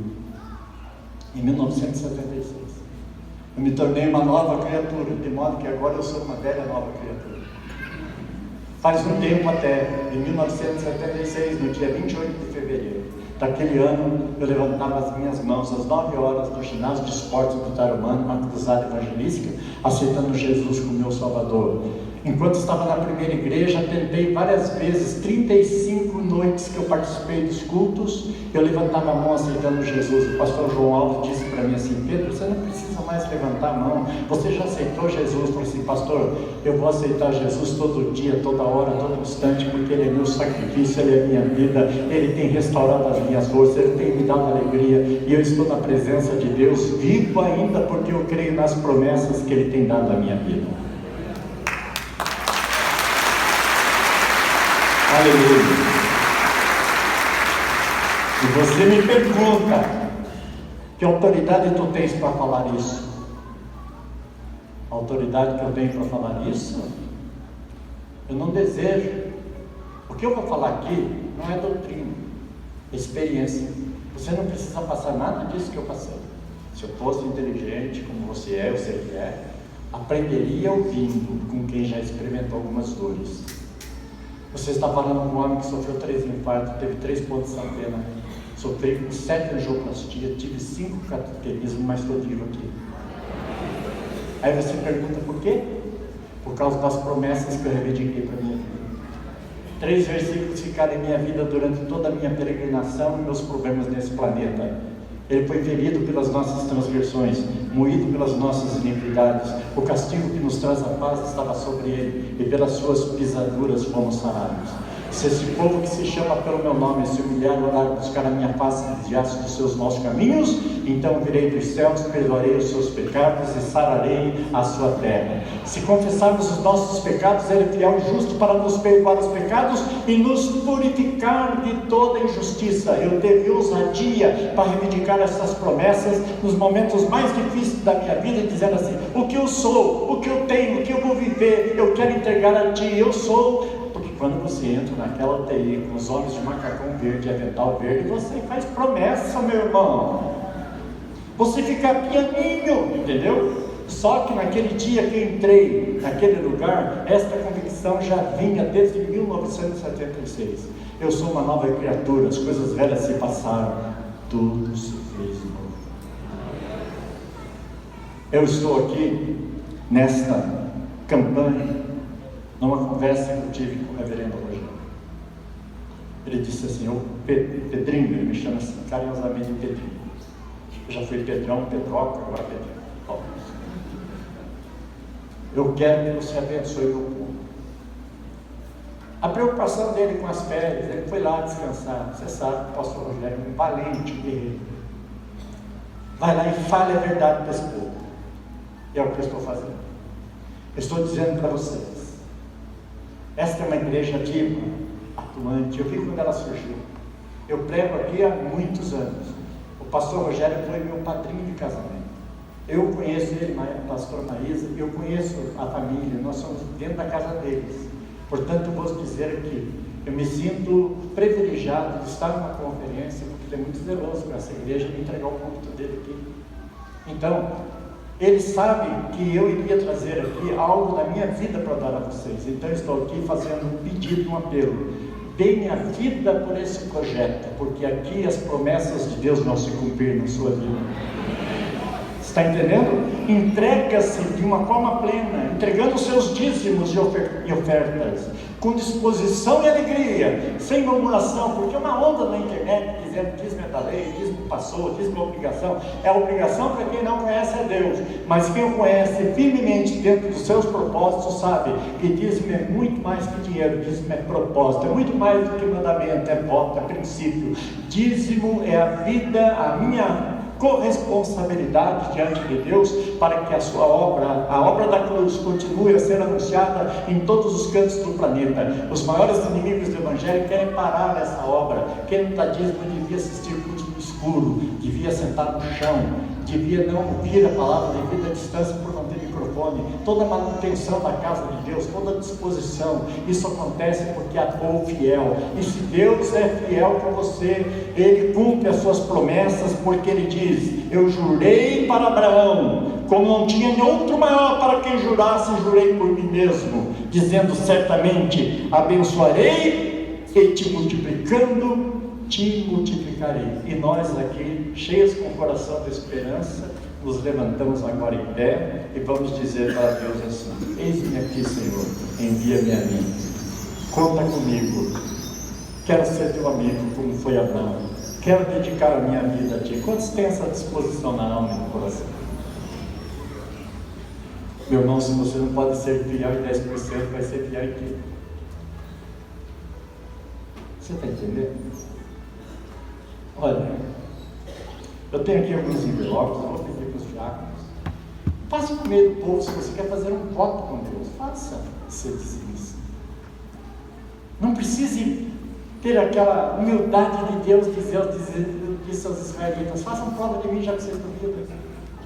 Speaker 1: Em 1976. Eu me tornei uma nova criatura, de modo que agora eu sou uma velha nova criatura. Faz um tempo até, em 1976, no dia 28 de fevereiro daquele ano, eu levantava as minhas mãos às 9 horas no ginásio de esportes do Tarumã, uma cruzada evangelística, aceitando Jesus como meu Salvador. Enquanto estava na primeira igreja, tentei várias vezes, 35 noites que eu participei dos cultos, eu levantava a mão aceitando Jesus. O pastor João Alves disse para mim assim: Pedro, você não precisa mais levantar a mão, você já aceitou Jesus. Eu falei assim: pastor, eu vou aceitar Jesus todo dia, toda hora, todo instante, porque Ele é meu sacrifício, Ele é minha vida, Ele tem restaurado as minhas forças, Ele tem me dado alegria, e eu estou na presença de Deus, vivo ainda, porque eu creio nas promessas que Ele tem dado à minha vida. Aleluia. E você me pergunta: que autoridade tu tens para falar isso? A autoridade que eu tenho para falar isso? Eu não desejo. O que eu vou falar aqui não é doutrina, é experiência. Você não precisa passar nada disso que eu passei. Se eu fosse inteligente como você é, eu sei que é, aprenderia ouvindo com quem já experimentou algumas dores. Você está falando com um homem que sofreu 3 infartos, teve 3 pontos de pena, sofri com 7 angioplastias, tive 5 cateterismos, mas estou vivo aqui. Aí você pergunta por quê? Por causa das promessas que eu reivindiquei para a minha vida. 3 versículos ficaram em minha vida durante toda a minha peregrinação e meus problemas nesse planeta. Ele foi ferido pelas nossas transgressões, moído pelas nossas iniquidades. O castigo que nos traz a paz estava sobre ele, e pelas suas pisaduras fomos sarados. Se esse povo que se chama pelo meu nome se humilhar, orar, buscar a minha face e desviar-se dos seus maus caminhos, então virei dos céus, perdoarei os seus pecados e sararei a sua terra. Se confessarmos os nossos pecados, Ele é fiel e justo para nos perdoar os pecados e nos purificar de toda injustiça. Eu teve ousadia para reivindicar essas promessas nos momentos mais difíceis da minha vida, dizendo assim: o que eu sou, o que eu tenho, o que eu vou viver, eu quero entregar a Ti. Eu sou. Quando você entra naquela UTI com os homens de macacão verde e avental verde, você faz promessa, meu irmão. Você fica pianinho, entendeu? Só que naquele dia que eu entrei naquele lugar, esta convicção já vinha desde 1976. Eu sou uma nova criatura, as coisas velhas se passaram, tudo se fez novo. Eu estou aqui nesta campanha, numa conversa que eu tive com o reverendo Rogério. Ele disse assim: ô Pedrinho, ele me chama assim, carinhosamente de Pedrinho. Eu já fui Pedrão, Pedroca, agora Pedrinho. Eu quero que você abençoe o meu povo. A preocupação dele com as férias, ele foi lá descansar. Você sabe que o pastor Rogério é um valente guerreiro. Vai lá e fale a verdade para esse povo. E é o que eu estou fazendo. Eu estou dizendo para vocês: esta é uma igreja ativa, atuante. Eu vi quando ela surgiu. Eu prego aqui há muitos anos. O pastor Rogério foi meu padrinho de casamento. Eu conheço ele, a pastora Maísa, eu conheço a família, nós somos dentro da casa deles. Portanto, eu vou dizer aqui, eu me sinto privilegiado de estar numa conferência, porque ele é muito zeloso com essa igreja, e entregar o púlpito dele aqui. Então, ele sabe que eu iria trazer aqui algo da minha vida para dar a vocês. Então eu estou aqui fazendo um pedido, um apelo: deem a vida por esse projeto, porque aqui as promessas de Deus vão se cumprir na sua vida. Está entendendo? Entrega-se de uma forma plena, entregando os seus dízimos e ofertas, com disposição e alegria, sem murmuração, porque uma onda na internet dizendo dízimo é da lei, dízimo passou, dízimo é obrigação. É obrigação para quem não conhece a Deus, mas quem o conhece firmemente dentro dos seus propósitos sabe que dízimo é muito mais que dinheiro, dízimo é propósito, é muito mais do que mandamento, é voto, é princípio. Dízimo é a vida, a minha corresponsabilidade diante de Deus, para que a sua obra, a obra da cruz, continue a ser anunciada em todos os cantos do planeta. Os maiores inimigos do Evangelho querem parar essa obra. Quem não dá dízimo devia assistir culto no escuro, devia sentar no chão, devia não ouvir a palavra devido à distância por não ter microfone. Toda a manutenção da casa de Deus, toda a disposição, isso acontece porque há povo fiel. E se Deus é fiel com você, Ele cumpre as suas promessas, porque Ele diz: eu jurei para Abraão, como não tinha outro maior para quem jurasse, jurei por mim mesmo, dizendo: certamente abençoarei e te multiplicando, te multiplicarei. E nós aqui, cheios com o coração de esperança, nos levantamos agora em pé e vamos dizer para Deus assim: eis-me aqui, Senhor, envia-me a mim, conta comigo, quero ser teu amigo como foi Abraão, quero dedicar a minha vida a ti. Quantos têm essa disposição na alma e no coração? Meu irmão, se você não pode ser fiel em 10%, vai ser fiel em quê? Você está entendendo? Olha, eu tenho aqui alguns envelopes, eu vou pedir para os diáconos. Faça com medo do povo. Se você quer fazer um voto com Deus, faça ser dizimista. Não precise ter aquela humildade de Deus, disse aos israelitas: façam prova de mim, já que vocês duvidam.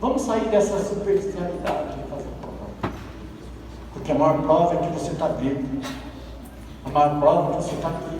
Speaker 1: Vamos sair dessa superficialidade e fazer prova. Porque a maior prova é que você está vivo. A maior prova é que você está aqui.